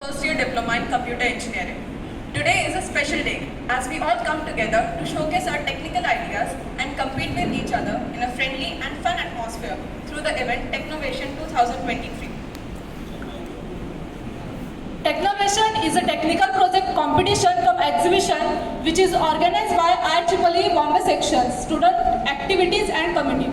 First year diploma in computer engineering. Today is a special day as we all come together to showcase our technical ideas and compete with each other in a friendly and fun atmosphere through the event Technovation 2023. Technovation is a technical project competition cum exhibition which is organized by IEEE Bombay Section, student activities and committee.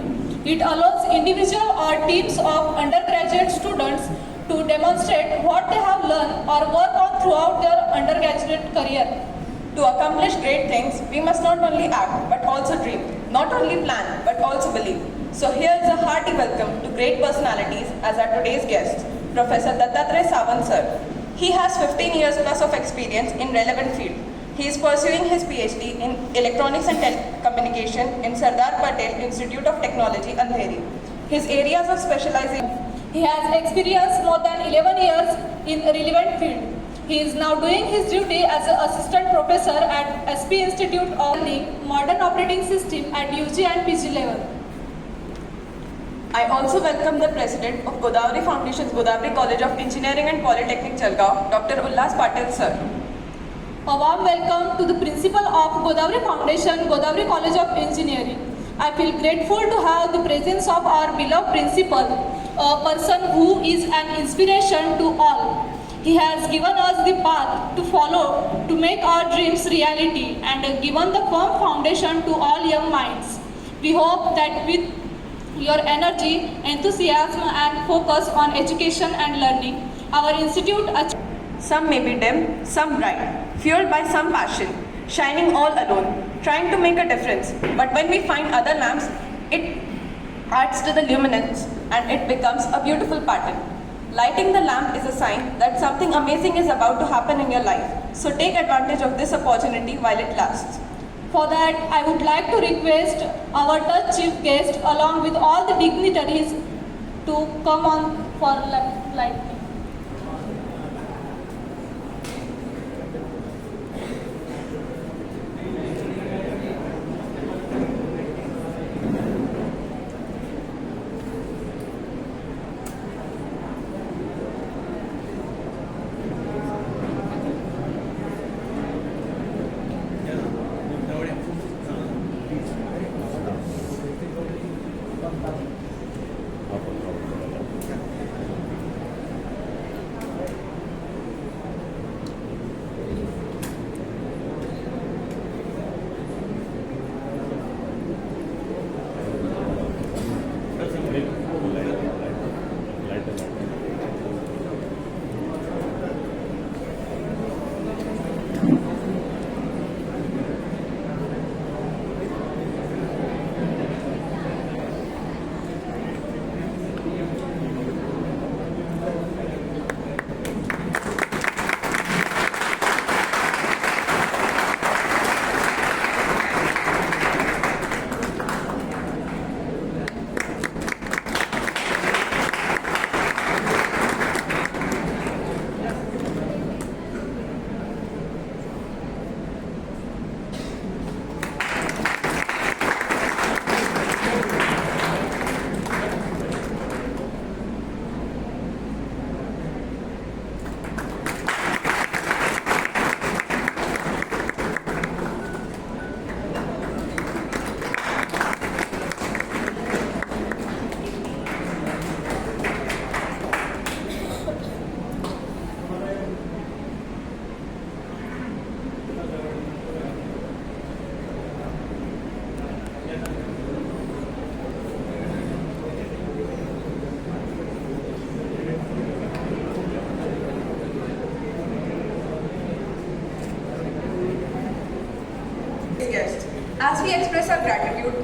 It allows individual or teams of undergraduate students to demonstrate what they have learned or work on throughout their undergraduate career. To accomplish great things, we must not only act but also dream, not only plan but also believe. So here is a hearty welcome to great personalities as our today's guest, Professor Dattatreya Sawant sir. He has 15 years plus of experience in relevant field. He is pursuing his PhD in Electronics and Telecommunication in Sardar Patel Institute of Technology, Andheri. His areas of specialization. He has experienced more than 11 years in a relevant field. He is now doing his duty as an assistant professor at SP Institute of Modern Operating System at UG and PG level. I also welcome the President of Godavari Foundation's Godavari College of Engineering and Polytechnic, Jalgaon, Dr. Ullas Patil sir. A warm welcome to the Principal of Godavari Foundation, Godavari College of Engineering. I feel grateful to have the presence of our beloved principal, a person who is an inspiration to all. He has given us the path to follow to make our dreams reality and given the firm foundation to all young minds. We hope that with your energy, enthusiasm and focus on education and learning, our institute Some may be dim, some bright, fueled by some passion, shining all alone, trying to make a difference. But when we find other lamps, it adds to the luminance and it becomes a beautiful pattern. Lighting the lamp is a sign that something amazing is about to happen in your life. So take advantage of this opportunity while it lasts. For that, I would like to request our touch chief guest along with all the dignitaries to come on for lighting. Guest, as we express our gratitude,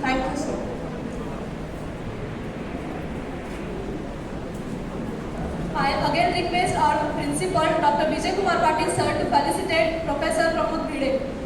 thank you so much. I again request our principal, Dr. Vijay Kumar Patil sir, to felicitate Professor Pramod Bhide.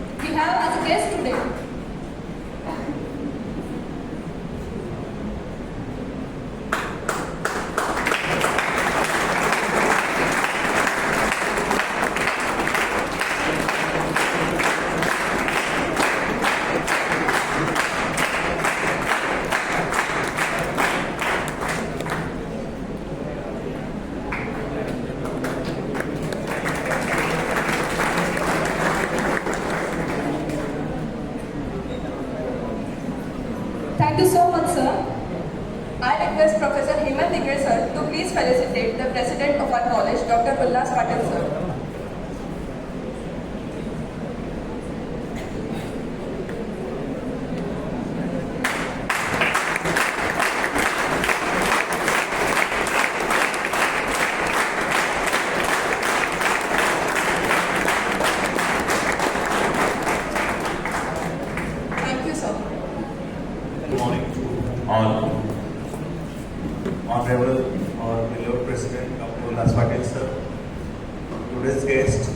Thank you so much, sir. I request Professor Hemant Tingre sir to please felicitate the President of our college, Dr. Ullas Patil sir. Thank you, sir. Good morning to all. Honorable or beloved President Dr. Ullas Patil sir, today's guest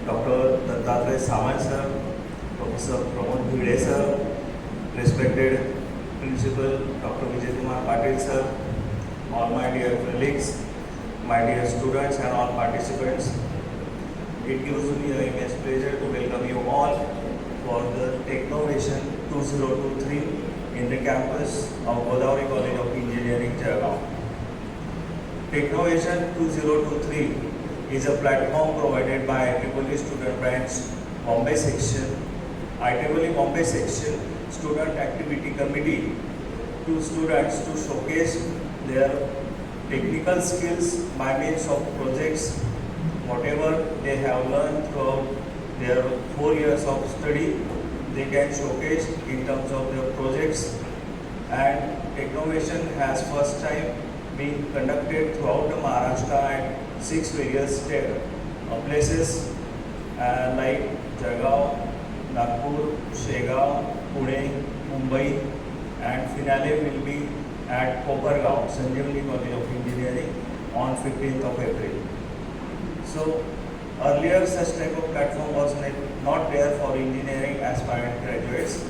Dr. Dattatreya Samant sir, Professor Pramod Bhide sir, respected Principal Dr. Vijay Kumar Patil sir, all my dear colleagues, my dear students and all participants. It gives me an immense pleasure to welcome you all for the Technovation 2023 in the campus of Godavari College of Engineering, Jalgaon. Technovation 2023 is a platform provided by IEEE Student Branch Bombay Section, IEEE Bombay Section Student Activity Committee to students to showcase their technical skills by means of projects, whatever they have learned throughout their 4 years of study, they can showcase in terms of their projects. And Technovation has first time been conducted throughout the Maharashtra at 6 various places like Jalgaon, Nagpur, Shegaon, Pune, Mumbai, and finale will be at Kopargaon, Sanjeevani College of Engineering on 15th of April. So earlier such type of platform was not there for engineering aspirant graduates,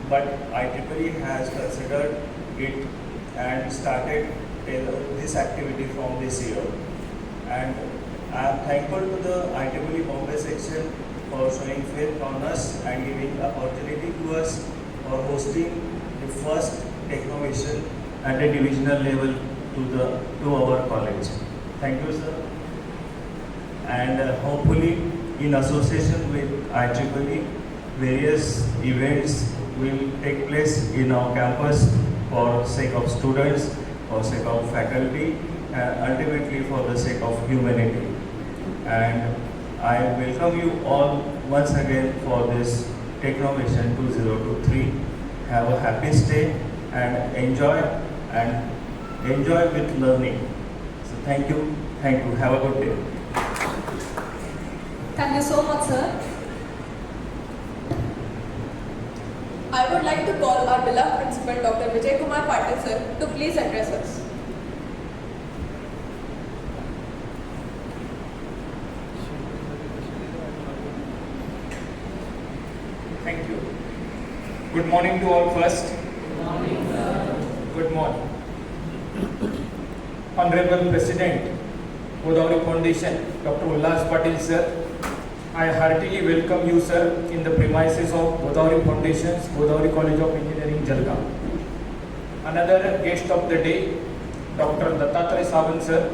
but IEEE has considered it and started this activity from this year. And I am thankful to the IEEE Bombay section for showing faith on us and giving opportunity to us for hosting the first Technovation at a divisional level to our college. Thank you, sir. And hopefully in association with IEEE, various events will take place in our campus for sake of students, for sake of faculty, and ultimately for the sake of humanity. And I welcome you all once again for this Technovation 2023. Have a happy stay and enjoy with learning. So thank you. Have a good day. Thank you so much, sir. I would like to call our beloved Principal Dr. Vijay Kumar Patil sir to please address us. Thank you. Good morning to all first. Good morning, sir. Good morning. Honorable President, Godavari Foundation, Dr. Ullas Patil sir, I heartily welcome you sir in the premises of Godavari Foundation's Godavari College of Engineering, Jalgaon. Another guest of the day, Dr. Dattatreya Samant sir,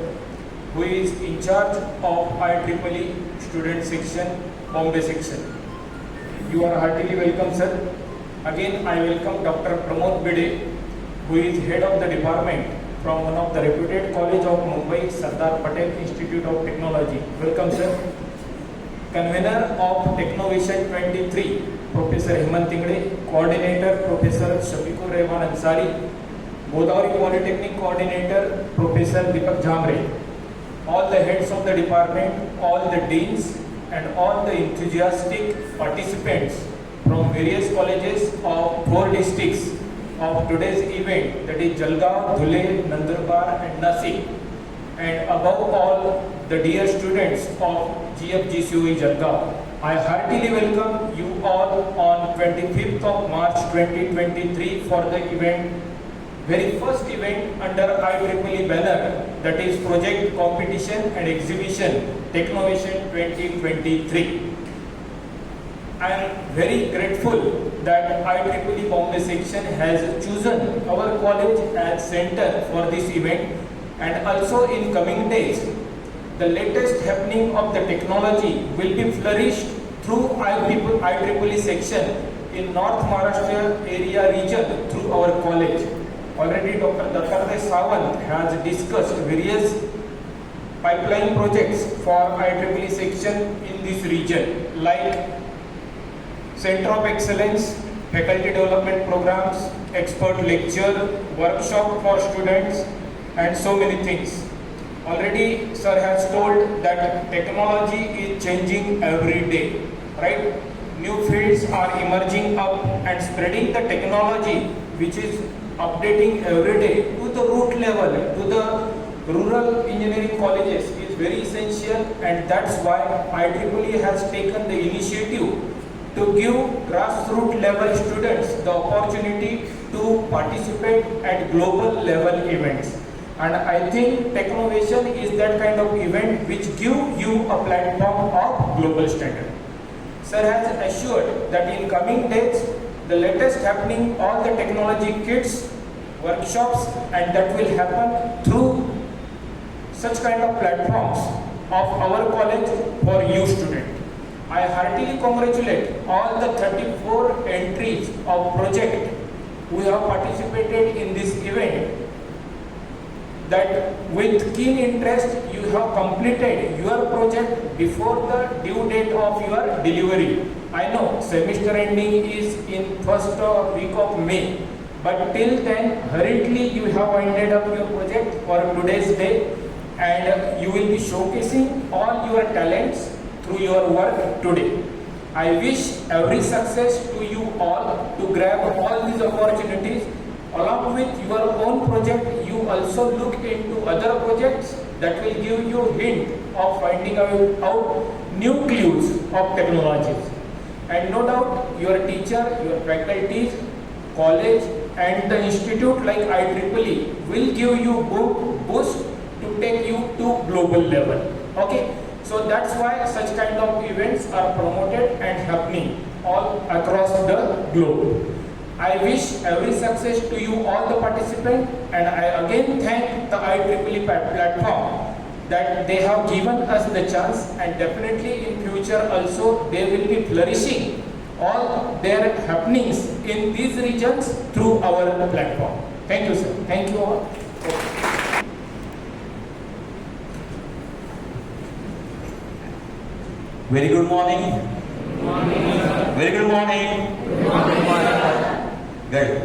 who is in charge of IEEE Student Section, Bombay Section. You are heartily welcome, sir. Again, I welcome Dr. Pramod Bhide, who is head of the department from one of the reputed college of Mumbai, Sardar Patel Institute of Technology. Welcome, sir. Convener of Technovation 23, Professor Hemant Tingre, Coordinator, Professor Shafiqur Rahman Ansari, Godavari Polytechnic Coordinator, Professor Deepak Jhamre, all the heads of the department, all the deans, and all the enthusiastic participants from various colleges of 4 districts of today's event, that is Jalgaon, Dhule, Nandurbar and Nasik, and above all the dear students of GFGCOE Jalgaon. I heartily welcome you all on 25th of March 2023 for the event, very first event under IEEE banner, that is Project Competition and Exhibition Technovation 2023. I am very grateful that IEEE Bombay section has chosen our college as center for this event, and also in coming days the latest happening of the technology will be flourished through IEEE section in North Maharashtra area region through our college. Already Dr. Dattatreya Sawant has discussed various pipeline projects for IEEE section in this region, like Center of Excellence, faculty development programs, expert lecture, workshop for students, and so many things. Already sir has told that technology is changing every day, right? New fields are emerging up and spreading the technology which is updating every day to the root level, to the rural engineering colleges is very essential, and that's why IEEE has taken the initiative to give grassroots level students the opportunity to participate at global level events. And I think Technovation is that kind of event which give you a platform of global standard. Sir has assured that in coming days, the latest happening, all the technology kits, workshops, and that will happen through such kind of platforms of our college for you students. I heartily congratulate all the 34 entries of project who have participated in this event, that with keen interest you have completed your project before the due date of your delivery. I know semester ending is in first week of May, but till then hurriedly you have winded up your project for today's day, and you will be showcasing all your talents through your work today. I wish every success to you all to grab all these opportunities. Along with your own project, you also look into other projects that will give you hint of finding out new clues of technologies. And no doubt your teacher, your faculties, college and the institute like IEEE will give you boost to take you to global level. Okay, so that's why such kind of events are promoted and happening all across the globe. I wish every success to you all the participants, and I again thank the IEEE platform that they have given us the chance, and definitely in future also they will be flourishing all their happenings in these regions through our platform. Thank you, sir. Thank you all. Very good morning. Very good morning. Good.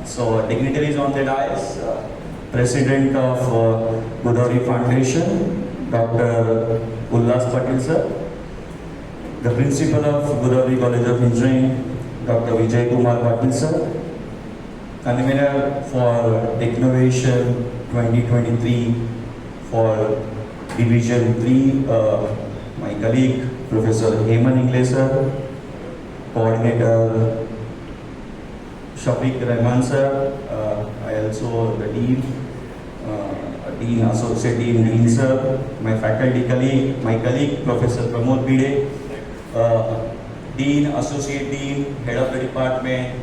So dignitaries on the dais, President of Godavari Foundation, Dr. Ullas Patil sir, the Principal of Godavari College of Engineering, Dr. Vijay Kumar Patil sir, Convener for Technovation 2023 for Division 3, my colleague Professor Hemant Ingle sir, Coordinator Shafiq Rahman sir, I also the Dean, Associate Dean sir, my faculty colleague, Professor Pramod Bide, Dean, Associate Dean, Head of the Department,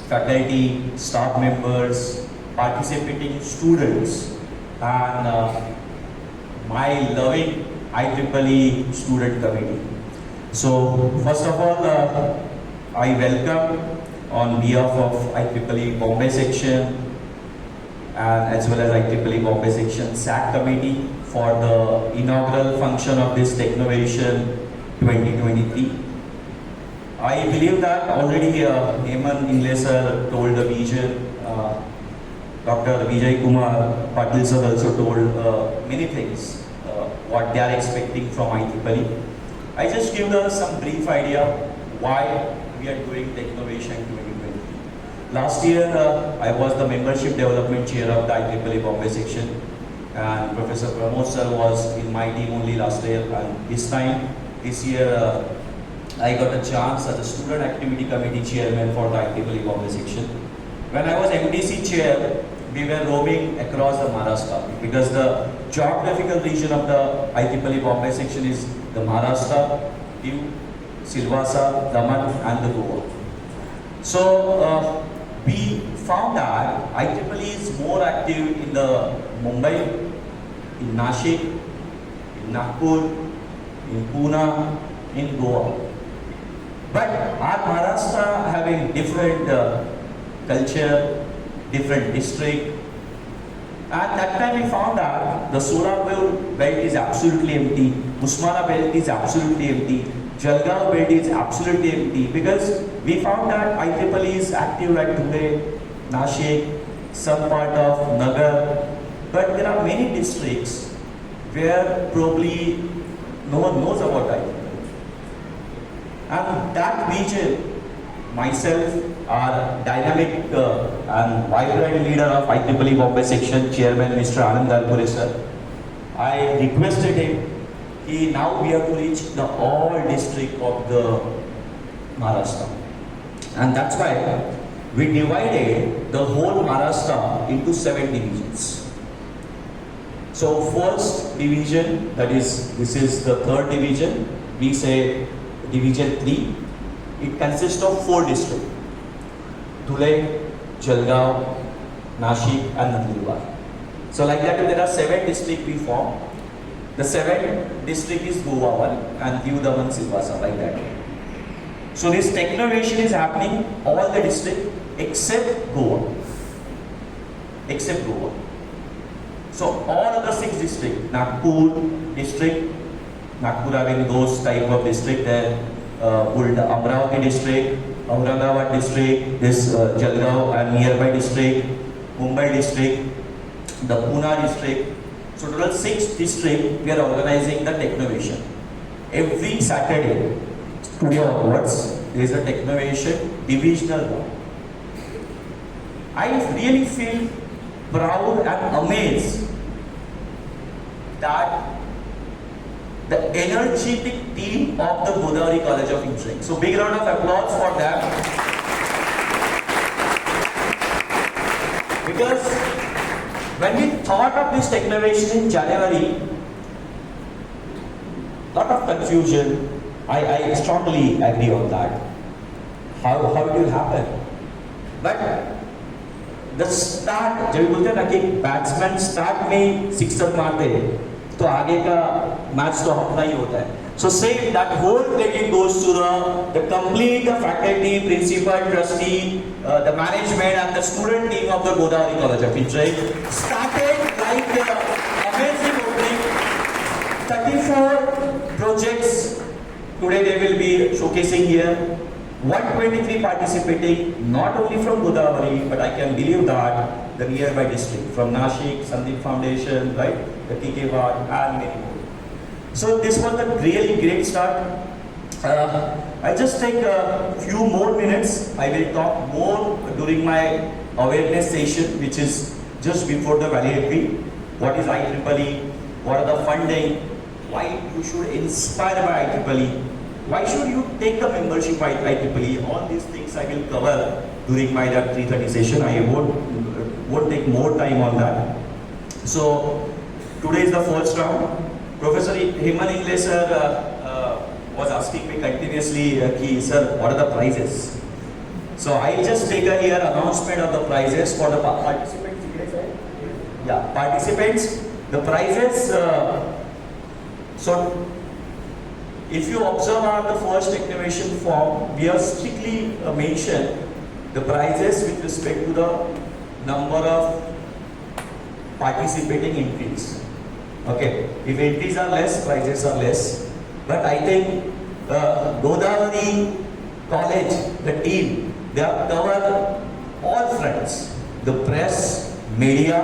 faculty, staff members, participating students, and my loving IEEE student committee. So first of all, I welcome on behalf of IEEE Bombay section and as well as IEEE Bombay section SAC committee for the inaugural function of this Technovation 2023. I believe that already Hemant Ingle sir told the vision, Dr. Vijay Kumar Patil sir also told many things, what they are expecting from IEEE. I just give some brief idea why we are doing Technovation 2023. Last year, I was the membership development chair of the IEEE Bombay section, and Professor Pramod sir was in my team only last year, and this year, I got a chance as a student activity committee chairman for the IEEE Bombay section. When I was MDC chair, we were roaming across the Maharashtra because the geographical region of the IEEE Bombay section is the Maharashtra, Diu, Silvassa, Daman and the Goa. So we found that IEEE is more active in the Mumbai, in Nashik, in Nagpur, in Pune, in Goa. But our Maharashtra having different culture, different district, and that time we found out the Solapur belt is absolutely empty, Usmana belt is absolutely empty, Jalgaon belt is absolutely empty, because we found that IEEE is active at today, Nashik, some part of Nagar, but there are many districts where probably no one knows about IEEE. And that region, myself, our dynamic and vibrant leader of IEEE Bombay section, Chairman Mr. Anand Galpure sir, I requested him, now we have to reach the all district of the Maharashtra. And that's why we divided the whole Maharashtra into 7 divisions. So first division, this is the 3rd division, we say division 3, it consists of 4 districts, Dhule, Jalgaon, Nashik and Nandurbar. So like that there are 7 districts we form. The 7th district is Goa 1 and Diu Daman Silvassa, like that. So this technovation is happening all the districts except Goa. Except Goa. So all other 6 districts, Nagpur district, Nagpur having those type of district there, Amravati district, Aurangabad district, this Jalgaon and nearby district, Mumbai district, the Pune district. So total 6 districts we are organizing the Technovation. Every Saturday, today onwards, there is a Technovation divisional one. I really feel proud and amazed that the energetic team of the Godavari College of Engineering. So big round of applause for them. Because when we thought of this Technovation in January, lot of confusion. I strongly agree on that. How it will happen? But the start, जब बोलते हैं ना कि batsman start में sixer मारते तो आगे का मैच तो अपना ही होता है. So say that whole credit goes to the complete faculty, principal, trustee, the management and the student team of the Godavari College of Engineering. Started like amazing opening. 34 projects today they will be showcasing here. 123 participating, not only from Godavari, but I can believe that the nearby district, from Nashik, Sandeep Foundation, right, the TK1 and many more. So this was a really great start. I just take a few more minutes. I will talk more during my awareness session, which is just before the valedictory. What is IEEE? What are the funding? Why you should inspire by IEEE? Why should you take the membership by IEEE? All these things I will cover during my 3:30 session. I won't take more time on that. So today is the first round. Professor Heman Ingle sir was asking me continuously, sir, what are the prizes? So I just take here announcement of the prizes for the participants. Yeah, participants. The prizes. So if you observe on the first Technovation form, we have strictly mentioned the prizes with respect to the number of participating entries. Okay, if entries are less, prizes are less. But I think Godavari College, the team, they have covered all fronts. The press, media,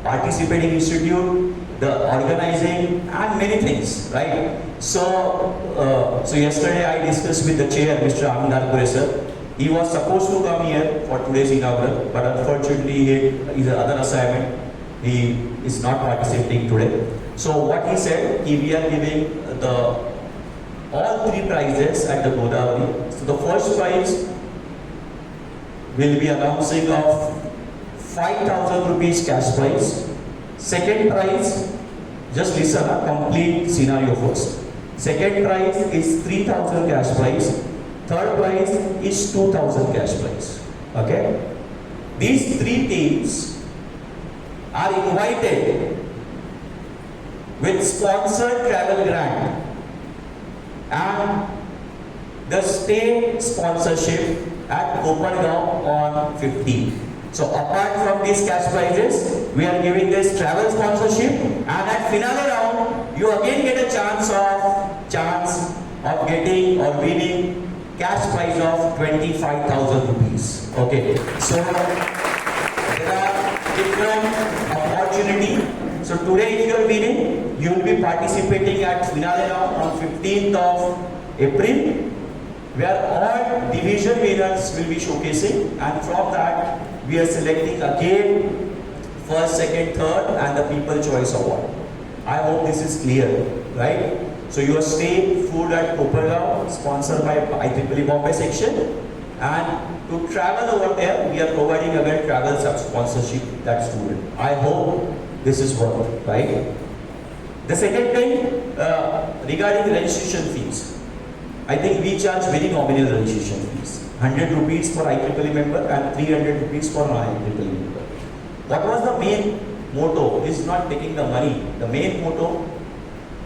participating institute, the organizing and many things, right? So yesterday I discussed with the chair, Mr. Anand Galpure sir. He was supposed to come here for today's inaugural, but unfortunately he is another assignment. He is not participating today. So what he said, we are giving all 3 prizes at the Godavari. So the first prize will be announcing of 5,000 rupees cash prize. Second prize, just listen, a complete scenario first. Second prize is 3,000 cash prize. Third prize is 2,000 cash prize. Okay? These 3 teams are invited with sponsored travel grant and the state sponsorship at Kopargaon on 15th. So apart from these cash prizes, we are giving this travel sponsorship, and at finale round, you again get a chance of getting or winning cash prize of 25,000 rupees. Okay, so there are different opportunity. So today, if you are winning, you will be participating at finale round on 15th of April, where all division winners will be showcasing, and from that we are selecting again first, second, third, and the People Choice Award. I hope this is clear, right? So your stay food at Kopargaon, sponsored by IEEE Bombay section, and to travel over there, we are providing again travel sponsorship that student. I hope this is worth, right? The second thing regarding registration fees. I think we charge very nominal registration fees. 100 rupees for IEEE member and 300 rupees for non-IEEE member. What was the main motto? Is not taking the money. The main motto,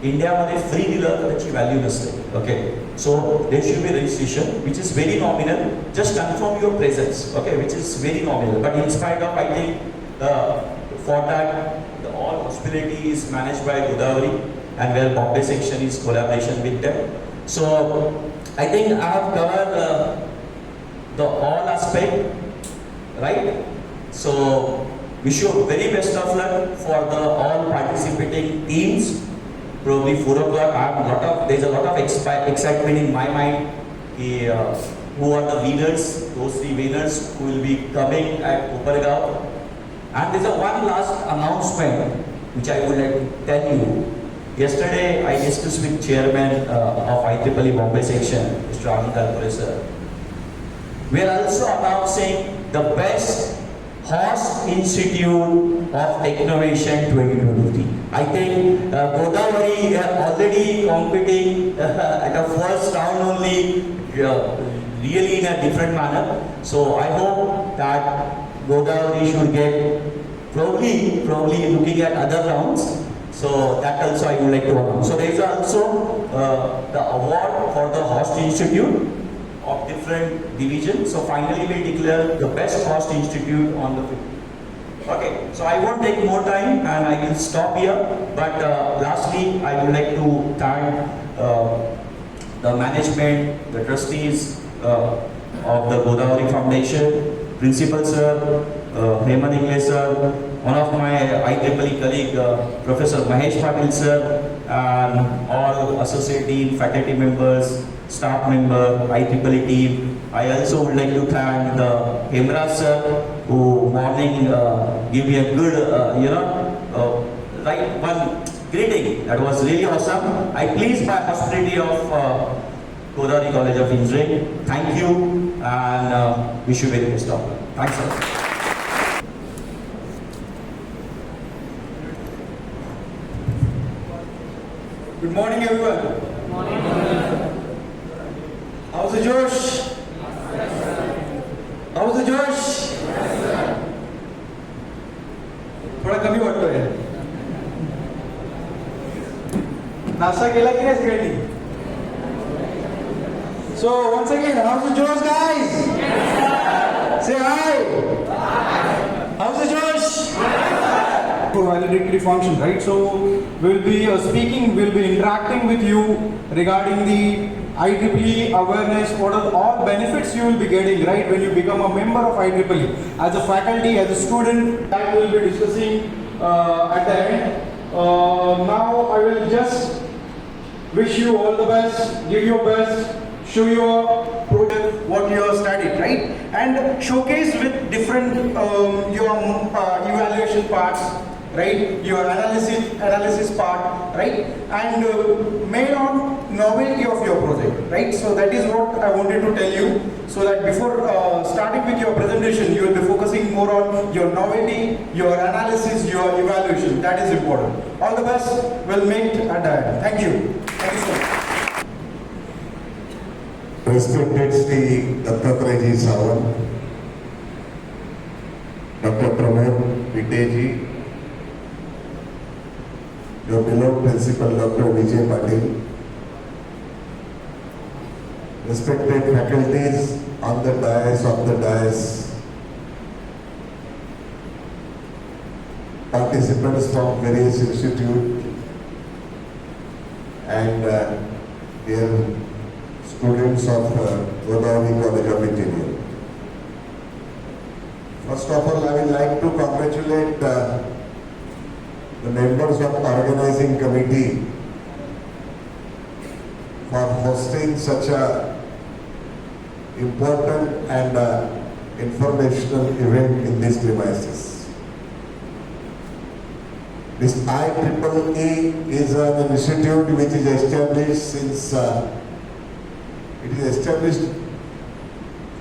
India मध्ये free दिलं तर त्याची value नसते. Okay. So there should be registration which is very nominal. Just confirm your presence. Okay, which is very nominal. But in spite of, I think for that all hospitality is managed by Godavari, and where Bombay section is collaboration with them. So I think I have covered the all aspect, right? So wish you very best of luck for the all participating teams. Probably 4 o'clock. There's a lot of excitement in my mind. Who are the winners? Those 3 winners who will be coming at Kopargaon. And there's one last announcement which I would like to tell you. Yesterday, I discussed with Chairman of IEEE Bombay section, Mr. Anand Kalpure sir. We are also announcing the best Horse Institute of Technovation 2023. I think Godavari already competing at the first round only, really in a different manner. So I hope that Godavari should get probably looking at other rounds. So that also I would like to announce. So there is also the award for the Horst Institute of different divisions. So finally we declare the best Horst Institute on the 50th. Okay, so I won't take more time and I will stop here. But lastly, I would like to thank the management, the trustees of the Godavari Foundation, Principal Sir, Hemant English Sir, one of my IEEE colleague, Professor Mahesh Patil Sir, and all associate dean, faculty members, staff member, IEEE team. I also would like to thank the Hemraj Sir, who morning give me a good, right one greeting. That was really awesome. I pleased by hospitality of Godavari College of Engineering. Thank you and wish you very best of luck. Thanks sir. Good morning, everyone. Good morning. How's the Josh? How's the Josh? थोड़ा कमी वाटतोय. नाश्ता केला की नाही सगळ्यांनी? So once again, how's the Josh, guys? Say hi. How's the Josh? For valedictory function, right? So we'll be speaking, we'll be interacting with you regarding the IEEE awareness, what are all benefits you will be getting, right, when you become a member of IEEE. As a faculty, as a student, that we'll be discussing at the end. Now I will just wish you all the best, give your best, show your project, what you have studied, right? And showcase with different your evaluation parts, right? Your analysis part, right? And made on novelty of your project, right? So that is what I wanted to tell you, so that before starting with your presentation, you will be focusing more on your novelty, your analysis, your evaluation. That is important. All the best. We'll meet at the end. Thank you. Thank you so much. Respected Sri Dattatreya Sawant, Dr. Pramod Viteji, your beloved principal Dr. Vijay Patil, respected faculties on the dais, participants from various institutes, and dear students of Godavari College of Engineering. First of all, I would like to congratulate the members of organizing committee for hosting such a important and informational event in this premises. This IEEE is an institute which is established since, it is established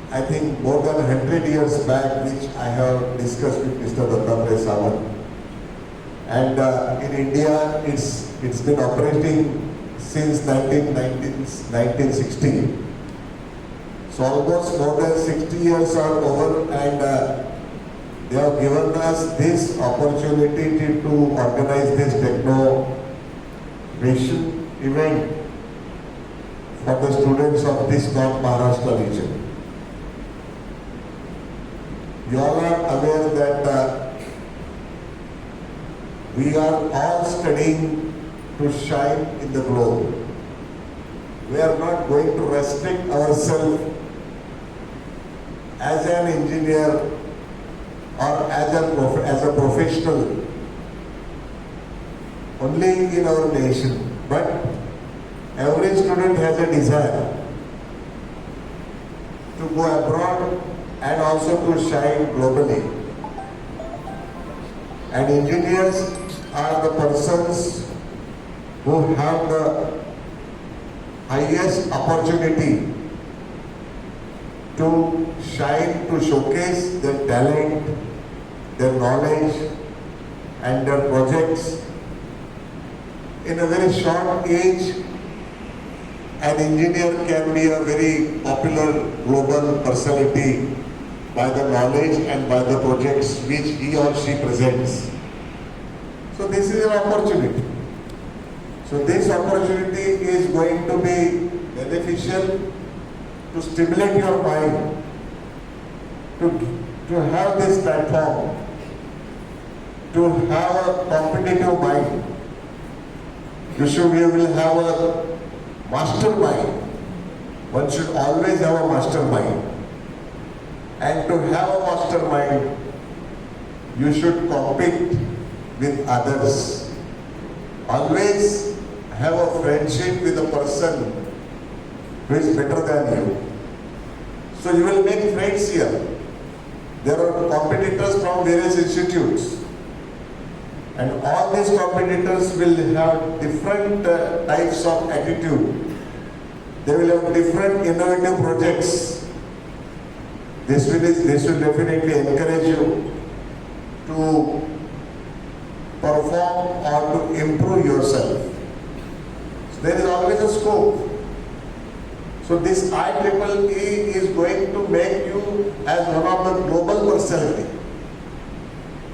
I think more than 100 years back, which I have discussed with Mr. Dattatreya Sawant. And in India, it's been operating since 1916. So almost more than 60 years are over, and they have given us this opportunity to organize this techno-vision event for the students of this North Maharashtra region. You all are aware that we are all studying to shine in the globe. We are not going to restrict ourselves as an engineer or as a professional only in our nation, but every student has a desire to go abroad and also to shine globally. And engineers are the persons who have the highest opportunity to shine, to showcase their talent, their knowledge and their projects. In a very short age, an engineer can be a very popular global personality by the knowledge and by the projects which he or she presents. So this is an opportunity. So this opportunity is going to be beneficial to stimulate your mind, to have this platform, to have a competitive mind. You will have a mastermind. One should always have a mastermind. And to have a mastermind, you should compete with others. Always have a friendship with a person who is better than you. So you will make friends here. There are competitors from various institutes. And all these competitors will have different types of attitude. They will have different innovative projects. This will definitely encourage you to perform or to improve yourself. So there is always a scope. So this IEEE is going to make you as one of the global personality.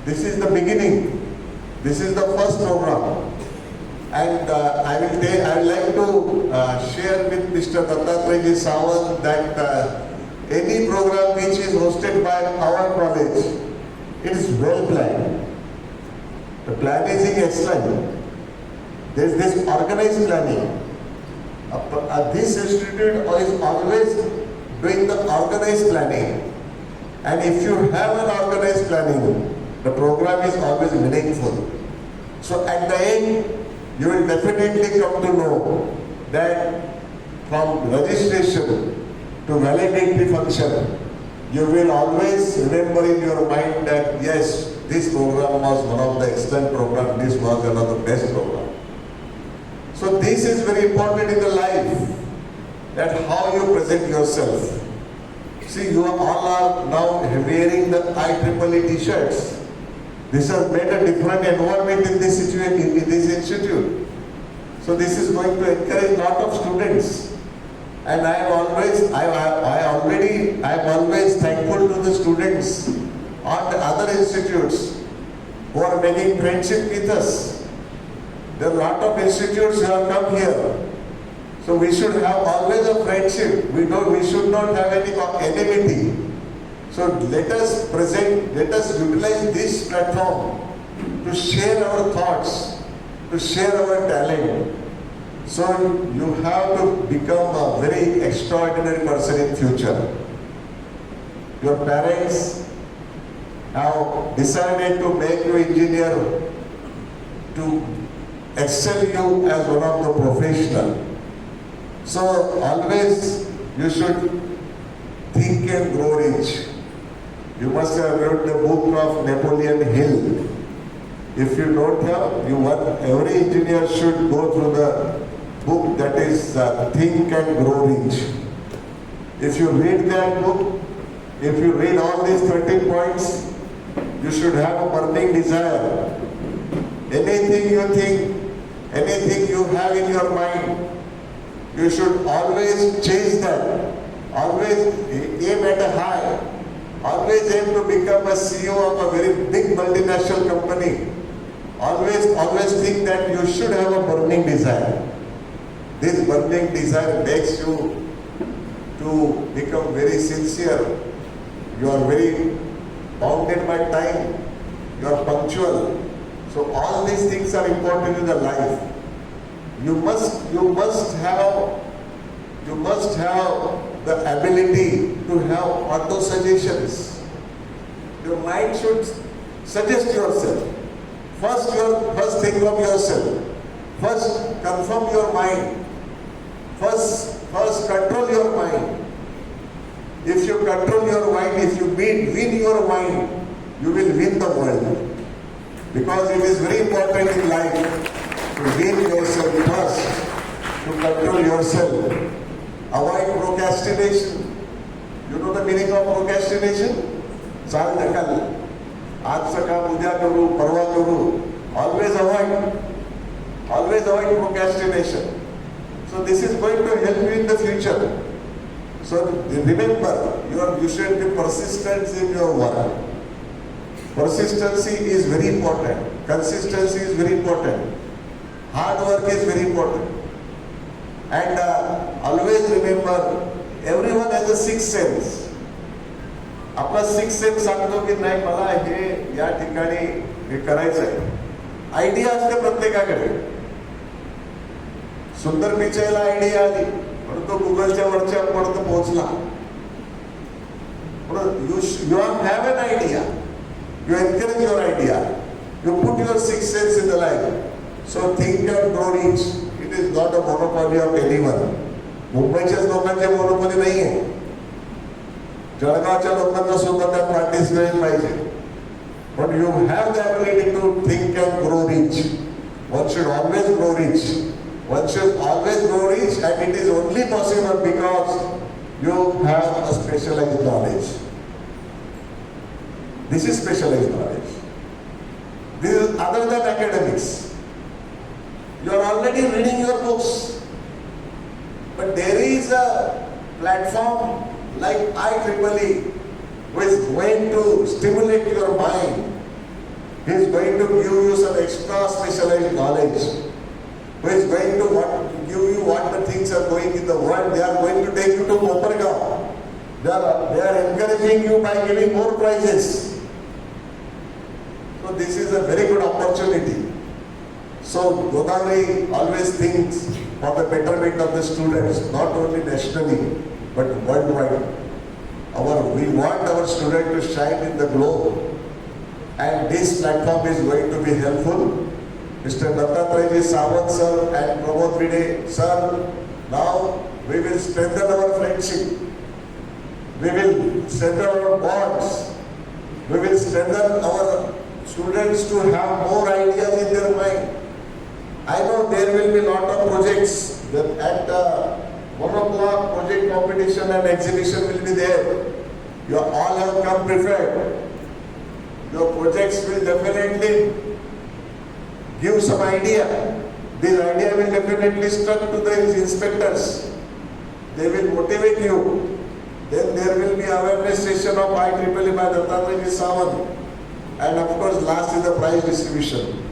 This is the beginning. This is the first program. And I would like to share with Mr. Dattatreya Sawant that any program which is hosted by our college, it is well planned. The planning is excellent. There is this organized planning. This institute is always doing the organized planning. And if you have an organized planning, the program is always meaningful. So at the end, you will definitely come to know that from registration to validity function, you will always remember in your mind that yes, this program was one of the excellent programs, this was one of the best program. So this is very important in the life, that how you present yourself. See, you all are now wearing the IEEE t-shirts. This has made a different environment in this situation, in this institute. So this is going to encourage a lot of students. And I am always thankful to the students on the other institutes who are making friendship with us. There are a lot of institutes who have come here. So we should have always a friendship. We should not have any enmity. So let us utilize this platform to share our thoughts, to share our talent. So you have to become a very extraordinary person in future. Your parents have decided to make you engineer, to excel you as one of the professional. So always you should think and grow rich. You must have read the book of Napoleon Hill. If you don't have, every engineer should go through the book that is Think and Grow Rich. If you read that book, if you read all these 13 points, you should have a burning desire. Anything you think, anything you have in your mind, you should always chase that. Always aim at a high. Always aim to become a CEO of a very big multinational company. Always think that you should have a burning desire. This burning desire makes you to become very sincere. You are very bounded by time. You are punctual. So all these things are important in the life. You must have the ability to have auto suggestions. Your mind should suggest yourself. First think of yourself. First confirm your mind. First control your mind. If you control your mind, if you win your mind, you will win the world. Because it is very important in life to win yourself first, to control yourself. Avoid procrastination. You know the meaning of procrastination? चाल ढकल. आज का काम उद्या करूँ, परवा करूँ. Always avoid procrastination. So this is going to help you in the future. So remember, you should be persistent in your work. Persistency is very important. Consistency is very important. Hard work is very important. And always remember, everyone has a sixth sense. आपला six sense सांगतो की नाही मला हे या ठिकाणी हे करायचं आहे. Idea असते प्रत्येकाकडे. सुंदर पिचायला आयडिया आली म्हणून तो गुगलच्या वरच्या पर्यंत पोहोचला. You have an idea. You encourage your idea. You put your sixth sense in the life. So think and grow rich. It is not a monopoly of anyone. मुंबईच्याच लोकांची मोनोपॉली नाहीये. जळगावच्या लोकांना सुद्धा त्यात पार्टिसिपेट पाहिजे. But you have the ability to think and grow rich. One should always grow rich. One should always grow rich, and it is only possible because you have a specialized knowledge. This is specialized knowledge. This is other than academics. You are already reading your books. But there is a platform like IEEE who is going to stimulate your mind. He is going to give you some extra specialized knowledge. Who is going to give you what the things are going in the world. They are going to take you to Kopergaon. They are encouraging you by giving more prizes. So this is a very good opportunity. So Godavari always thinks for the betterment of the students, not only nationally, but worldwide. We want our students to shine in the globe. And this platform is going to be helpful. Mr. Dattatreya Sawant sir and Pramod Bide sir, now we will strengthen our friendship. We will strengthen our bonds. We will strengthen our students to have more ideas in their mind. I know there will be a lot of projects at 1 o'clock project competition and exhibition will be there. You all have come prepared. Your projects will definitely give some idea. This idea will definitely struck to the inspectors. They will motivate you. Then there will be awareness session of IEEE by Dattatreya Sawant. And of course last is the prize distribution.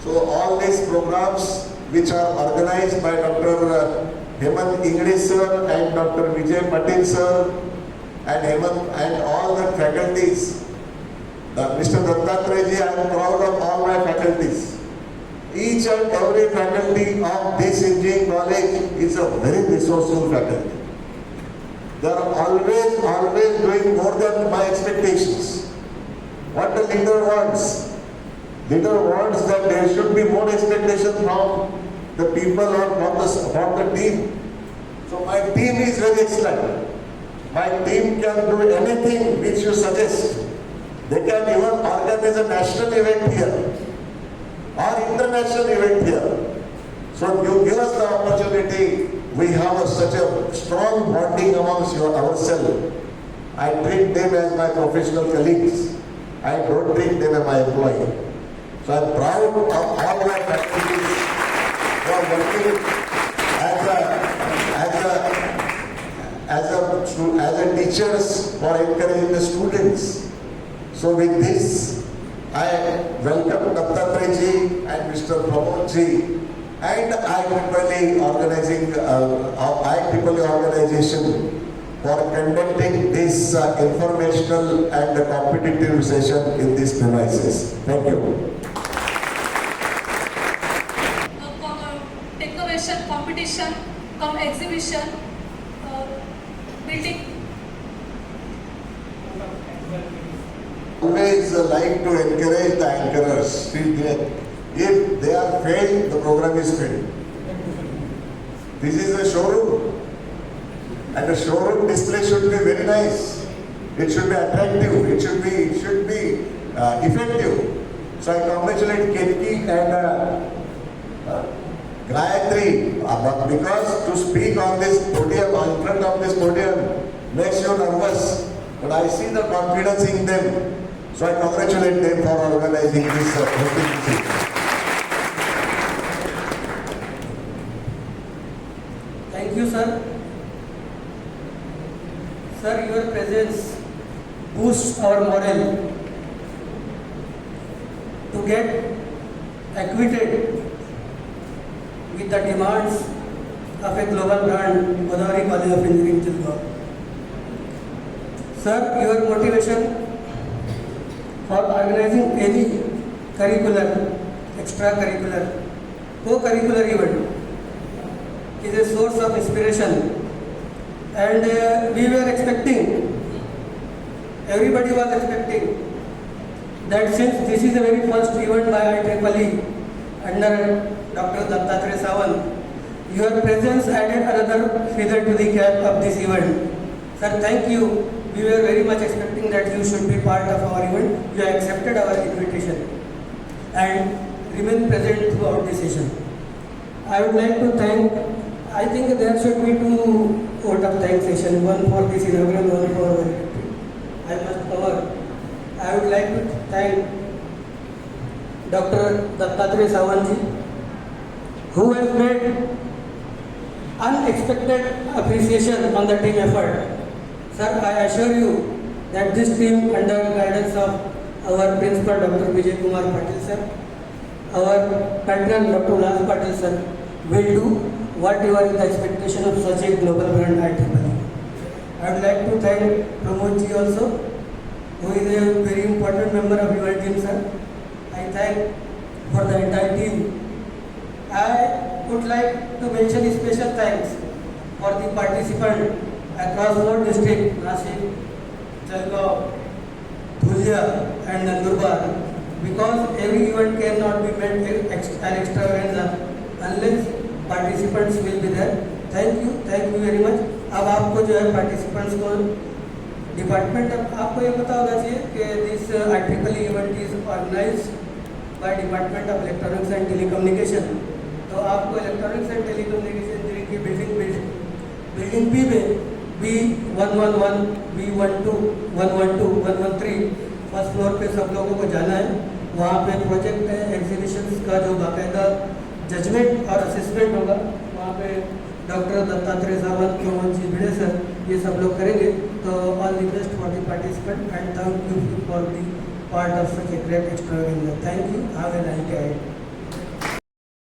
So all these programs which are organized by Dr. Hemant Ingre sir and Dr. Vijay Patil sir and Hemant and all the faculties. Mr. Dattatreya ji, I am proud of all my faculties. Each and every faculty of this engineering college is a very resourceful faculty. They are always doing more than my expectations. What the leader wants? Leader wants that there should be more expectation from the people or from the team. So my team is very excellent. My team can do anything which you suggest. They can even organize a national event here or international event here. So you give us the opportunity. We have such a strong bonding amongst ourselves. I treat them as my professional colleagues. I don't treat them as my employee. So I'm proud of all my faculties who are working as a teachers for encouraging the students. So with this, I welcome Dattatreya ji and Mr. Pramod ji and IEEE organization for conducting this informational and competitive session in these premises. Thank you. Decoration, competition, exhibition, building. Always like to encourage the anchorers. If they are failed, the program is failed. This is a showroom. And the showroom display should be very nice. It should be attractive. It should be effective. So I congratulate Ketki and Gayatri, because to speak on this podium, in front of this podium, makes you nervous. But I see the confidence in them. So I congratulate them for organizing this hosting. Thank you, sir. Sir, your presence boosts our morale to get acquitted with the demands of a global brand, Godavari College of Engineering, Jalgaon. Sir, your motivation for organizing any curricular, extracurricular, co-curricular event is a source of inspiration. And we were expecting, everybody was expecting, that since this is the very first event by IEEE under Dr. Dattatreya Sawant, your presence added another feather to the cap of this event. Sir, thank you. We were very much expecting that you should be part of our event. You accepted our invitation and remain present throughout the session. I would like to thank, I think there should be two vote of thanks session, one for this inaugural, one for our victory. I must cover. I would like to thank Dr. Dattatreya Sawant ji, who has made unexpected appreciation on the team effort. Sir, I assure you that this team, under guidance of our principal Dr. Vijay Kumar Patil sir, our patron Dr. Ullas Patil sir, will do whatever is the expectation of such a global brand IEEE. I would like to thank Pramod ji also, who is a very important member of your team, sir. I thank for the entire team. I would like to mention special thanks for the participants across 4 districts, Nashik, Jalgaon, Dhulia and Nandurbar, because every event cannot be made an extravaganza unless participants will be there. Thank you very much. अब आपको जो है participants को department, आपको ये पता होना चाहिए कि this IEEE event is organised by department of electronics and telecommunication. तो आपको इलेक्ट्रॉनिक्स एंड टेलीकम्युनिकेशन की बिल्डिंग बी में B111, B12, 112, 113 फर्स्ट फ्लोर पे सब लोगों को जाना है. वहाँ पे प्रोजेक्ट है, एग्जीबिशंस का जो बाकायदा जजमेंट और असेसमेंट होगा, वहाँ पे डॉक्टर दत्तात्रेय सावंत, प्रमोद जी भिड़े सर, ये सब लोग करेंगे. तो all the best for the participant and thank you for the part of such a great extraordinary. Thank you. Have a nice day.